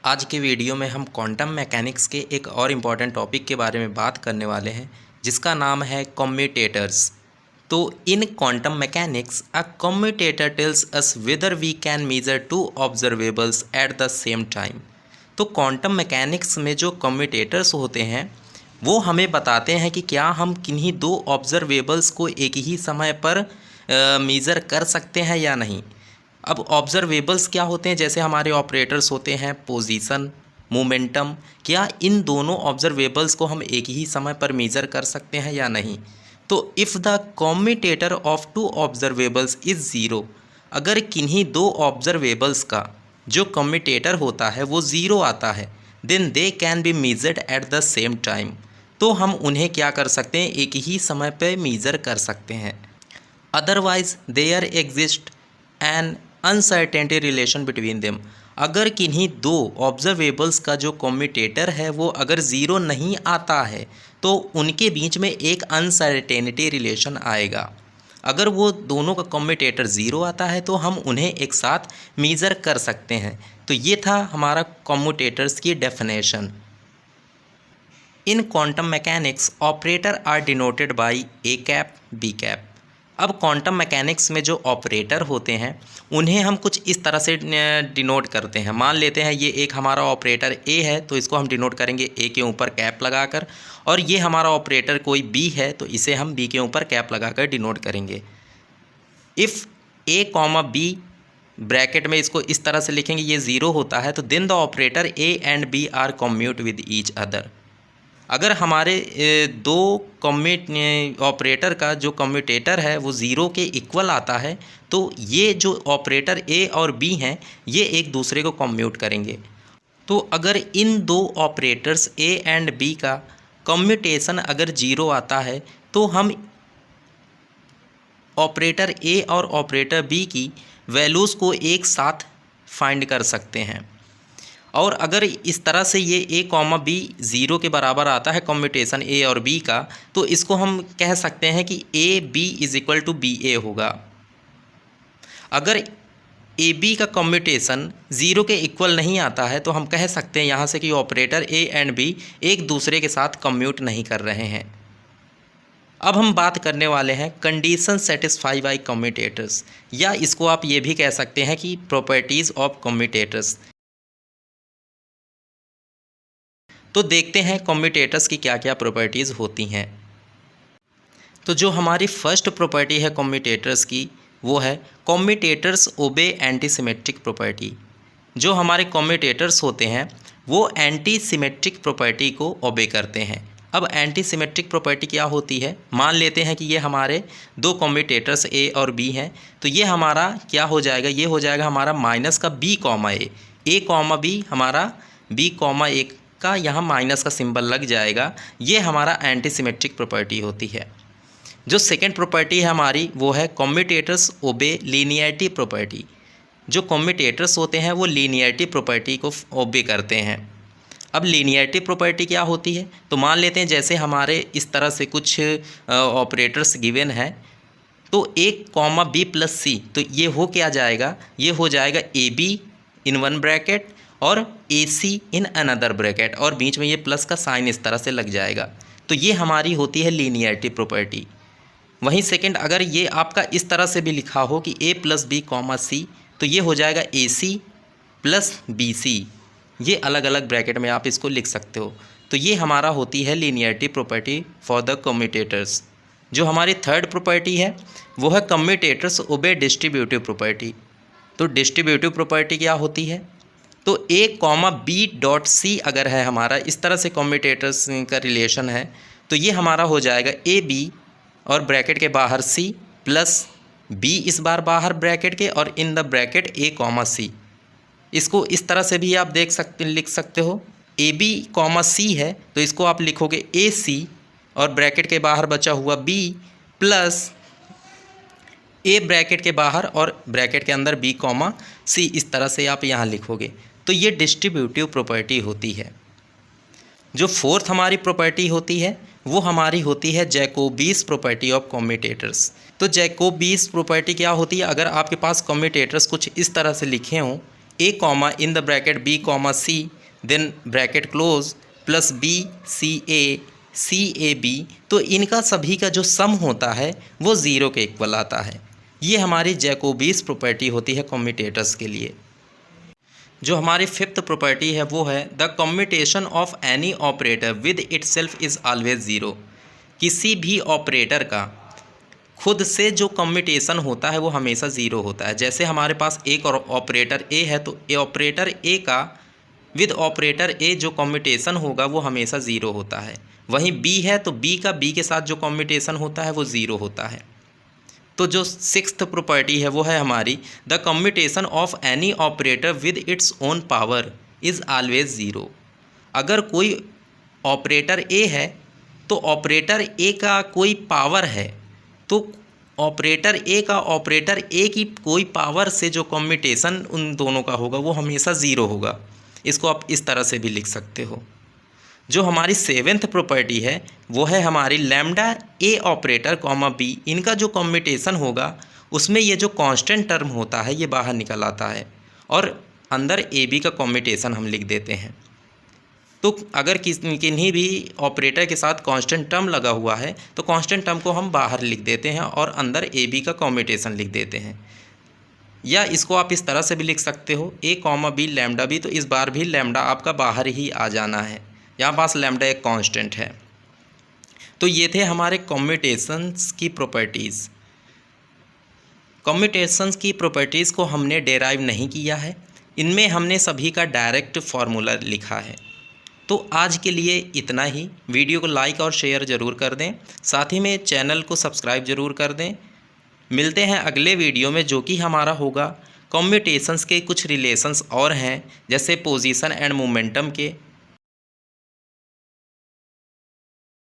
आज के वीडियो में हम क्वांटम मैकेनिक्स के एक और इम्पॉर्टेंट टॉपिक के बारे में बात करने वाले हैं जिसका नाम है कम्यूटेटर्स। तो in quantum mechanics a commutator tells us whether we can measure two observables at the same time. तो क्वांटम मैकेनिक्स में जो कम्यूटेटर्स होते हैं वो हमें बताते हैं कि क्या हम किन्हीं दो ऑब्जर्वेबल्स को एक ही समय पर मेज़र कर सकते हैं या नहीं। अब ऑब्जर्वेबल्स क्या होते हैं, जैसे हमारे ऑपरेटर्स होते हैं पोजीशन, मोमेंटम, क्या इन दोनों ऑब्जर्वेबल्स को हम एक ही समय पर मेज़र कर सकते हैं या नहीं। तो if the commutator of two observables is zero, अगर किन्हीं दो ऑब्जर्वेबल्स का जो कम्यूटेटर होता है वो ज़ीरो आता है, then they can be measured at the same time. तो हम उन्हें क्या कर सकते हैं, एक ही समय पर मेज़र कर सकते हैं। Otherwise there exist an uncertainty relation between them, अगर किन्हीं दो ऑब्जर्वेबल्स का जो कम्यूटेटर है वो अगर ज़ीरो नहीं आता है तो उनके बीच में एक अनसर्टेनिटी रिलेशन आएगा। अगर वो दोनों का कम्यूटेटर ज़ीरो आता है तो हम उन्हें एक साथ मेज़र कर सकते हैं। तो ये था हमारा कम्यूटेटर्स की डेफिनेशन। In quantum mechanics operator are denoted by A cap B cap. अब क्वांटम मैकेनिक्स में जो ऑपरेटर होते हैं उन्हें हम कुछ इस तरह से डिनोट करते हैं। मान लेते हैं ये एक हमारा ऑपरेटर ए है तो इसको हम डिनोट करेंगे ए के ऊपर कैप लगाकर, और ये हमारा ऑपरेटर कोई बी है तो इसे हम बी के ऊपर कैप लगाकर डिनोट करेंगे। If A comma B bracket में इसको इस तरह से लिखेंगे, ये ज़ीरो होता है तो then the operator A and B are commute with each other. अगर हमारे दो ऑपरेटर का जो कम्यूटेटर है वो ज़ीरो के इक्वल आता है तो ये जो ऑपरेटर ए और बी हैं ये एक दूसरे को कम्यूट करेंगे। तो अगर इन दो ऑपरेटर्स ए एंड बी का कम्यूटेशन अगर ज़ीरो आता है तो हम ऑपरेटर ए और ऑपरेटर बी की वैल्यूज़ को एक साथ फाइंड कर सकते हैं। और अगर इस तरह से ये ए कॉमा बी ज़ीरो के बराबर आता है कम्यूटेशन ए और बी का, तो इसको हम कह सकते हैं कि A B is equal to B A होगा। अगर ए बी का कम्यूटेशन ज़ीरो के इक्वल नहीं आता है तो हम कह सकते हैं यहाँ से कि ऑपरेटर ए एंड बी एक दूसरे के साथ कम्यूट नहीं कर रहे हैं। अब हम बात करने वाले हैं कंडीशन सेटिस्फाई बाई कम्यूटेटर्स, या इसको आप ये भी कह सकते हैं कि प्रॉपर्टीज़ ऑफ कम्यूटेटर्स। तो देखते हैं कम्यूटेटर्स की क्या क्या प्रॉपर्टीज़ होती हैं। तो जो हमारी फर्स्ट प्रॉपर्टी है कम्यूटेटर्स की वो है कम्यूटेटर्स ओबे एंटी सिमेट्रिक प्रॉपर्टी। जो हमारे कम्यूटेटर्स होते हैं वो एंटी सिमेट्रिक प्रॉपर्टी को ओबे करते हैं। अब एंटी सिमेट्रिक प्रॉपर्टी क्या होती है, मान लेते हैं कि ये हमारे दो कम्यूटेटर्स ए और बी हैं, तो ये हमारा क्या हो जाएगा, ये हो जाएगा हमारा माइनस का बी कॉमा ए कॉमा बी, हमारा बी कॉमा ए का यहाँ माइनस का सिंबल लग जाएगा। ये हमारा एंटी सिमेट्रिक प्रॉपर्टी होती है। जो सेकेंड प्रॉपर्टी है हमारी वो है कम्यूटेटर्स ओबे लीनियरिटी प्रॉपर्टी। जो कम्यूटेटर्स होते हैं वो लीनियरिटी प्रॉपर्टी को ओबे करते हैं। अब लीनियरिटी प्रॉपर्टी क्या होती है, तो मान लेते हैं जैसे हमारे इस तरह से कुछ ऑपरेटर्स गिवन है, तो ए कॉमा बी प्लस सी, तो ये हो क्या जाएगा, ये हो जाएगा A be in one bracket और ए सी इन अनदर ब्रैकेट, और बीच में ये प्लस का साइन इस तरह से लग जाएगा। तो ये हमारी होती है लीनियरिटी प्रॉपर्टी। वहीं सेकंड, अगर ये आपका इस तरह से भी लिखा हो कि ए प्लस बी कॉमा सी, तो ये हो जाएगा ए सी प्लस बी सी, ये अलग अलग ब्रैकेट में आप इसको लिख सकते हो। तो ये हमारा होती है linearity property for the commutators. जो हमारी थर्ड प्रॉपर्टी है वो है कम्यूटेटर्स ओबे डिस्ट्रीब्यूटिव प्रॉपर्टी। तो डिस्ट्रीब्यूटिव प्रॉपर्टी क्या होती है, तो ए कॉमा बी डॉट सी अगर है हमारा, इस तरह से कम्यूटेटर्स का रिलेशन है, तो ये हमारा हो जाएगा ए बी और ब्रैकेट के बाहर सी प्लस बी इस बार बाहर ब्रैकेट के और in the bracket A comma C. इसको इस तरह से भी आप लिख सकते हो, ए बी कॉमा सी है तो इसको आप लिखोगे ए सी और ब्रैकेट के बाहर बचा हुआ बी प्लस ए ब्रैकेट के बाहर और ब्रैकेट के अंदर बी कॉमा सी, इस तरह से आप यहाँ लिखोगे। तो ये डिस्ट्रीब्यूटिव प्रॉपर्टी होती है। जो फोर्थ हमारी प्रॉपर्टी होती है वो हमारी होती है जैकोबीज प्रॉपर्टी ऑफ कम्यूटेटर्स। तो जैकोबीज प्रॉपर्टी क्या होती है, अगर आपके पास कम्यूटेटर्स कुछ इस तरह से लिखे हों A comma in the bracket B comma C then bracket close plus B C A B, तो इनका सभी का जो सम होता है वो ज़ीरो के इक्वल आता है। ये हमारी जैकोबीज प्रॉपर्टी होती है कम्यूटेटर्स के लिए। जो हमारी फिफ्थ प्रॉपर्टी है वो है the commutation of any operator with itself is always zero. किसी भी ऑपरेटर का खुद से जो कम्यूटेशन होता है वो हमेशा ज़ीरो होता है। जैसे हमारे पास एक और ऑपरेटर ए है तो ऑपरेटर ए का विद ऑपरेटर ए जो कम्यूटेशन होगा वो हमेशा ज़ीरो होता है। वहीं बी है तो बी का बी के साथ जो कम्यूटेशन होता है वो ज़ीरो होता है। तो जो सिक्स्थ प्रॉपर्टी है वो है हमारी the commutation of any operator with its own power is always zero. अगर कोई ऑपरेटर ए है तो ऑपरेटर ए का कोई पावर है तो ऑपरेटर ए का ऑपरेटर ए की कोई पावर से जो कम्यूटेशन उन दोनों का होगा वो हमेशा ज़ीरो होगा। इसको आप इस तरह से भी लिख सकते हो। जो हमारी सेवेंथ प्रॉपर्टी है वो है हमारी लैम्डा ए ऑपरेटर कॉमा बी, इनका जो कम्यूटेशन होगा उसमें ये जो कांस्टेंट टर्म होता है ये बाहर निकल आता है और अंदर ए बी का कम्यूटेशन हम लिख देते हैं। तो अगर किन्हीं भी ऑपरेटर के साथ कांस्टेंट टर्म लगा हुआ है तो कांस्टेंट टर्म को हम बाहर लिख देते हैं और अंदर ए बी का कम्यूटेशन लिख देते हैं। या इसको आप इस तरह से भी लिख सकते हो ए कॉमा बी लैम्डा बी, तो इस बार भी लैम्डा आपका बाहर ही आ जाना है, यहाँ पास लैम्डा एक कांस्टेंट है। तो ये थे हमारे कम्यूटेशंस की प्रॉपर्टीज़। कम्यूटेशंस की प्रॉपर्टीज़ को हमने डेराइव नहीं किया है, इनमें हमने सभी का डायरेक्ट फार्मूला लिखा है। तो आज के लिए इतना ही। वीडियो को लाइक और शेयर ज़रूर कर दें, साथ ही में चैनल को सब्सक्राइब ज़रूर कर दें। मिलते हैं अगले वीडियो में जो कि हमारा होगा कम्यूटेशंस के कुछ रिलेशंस और हैं जैसे पोजीशन एंड मोमेंटम के,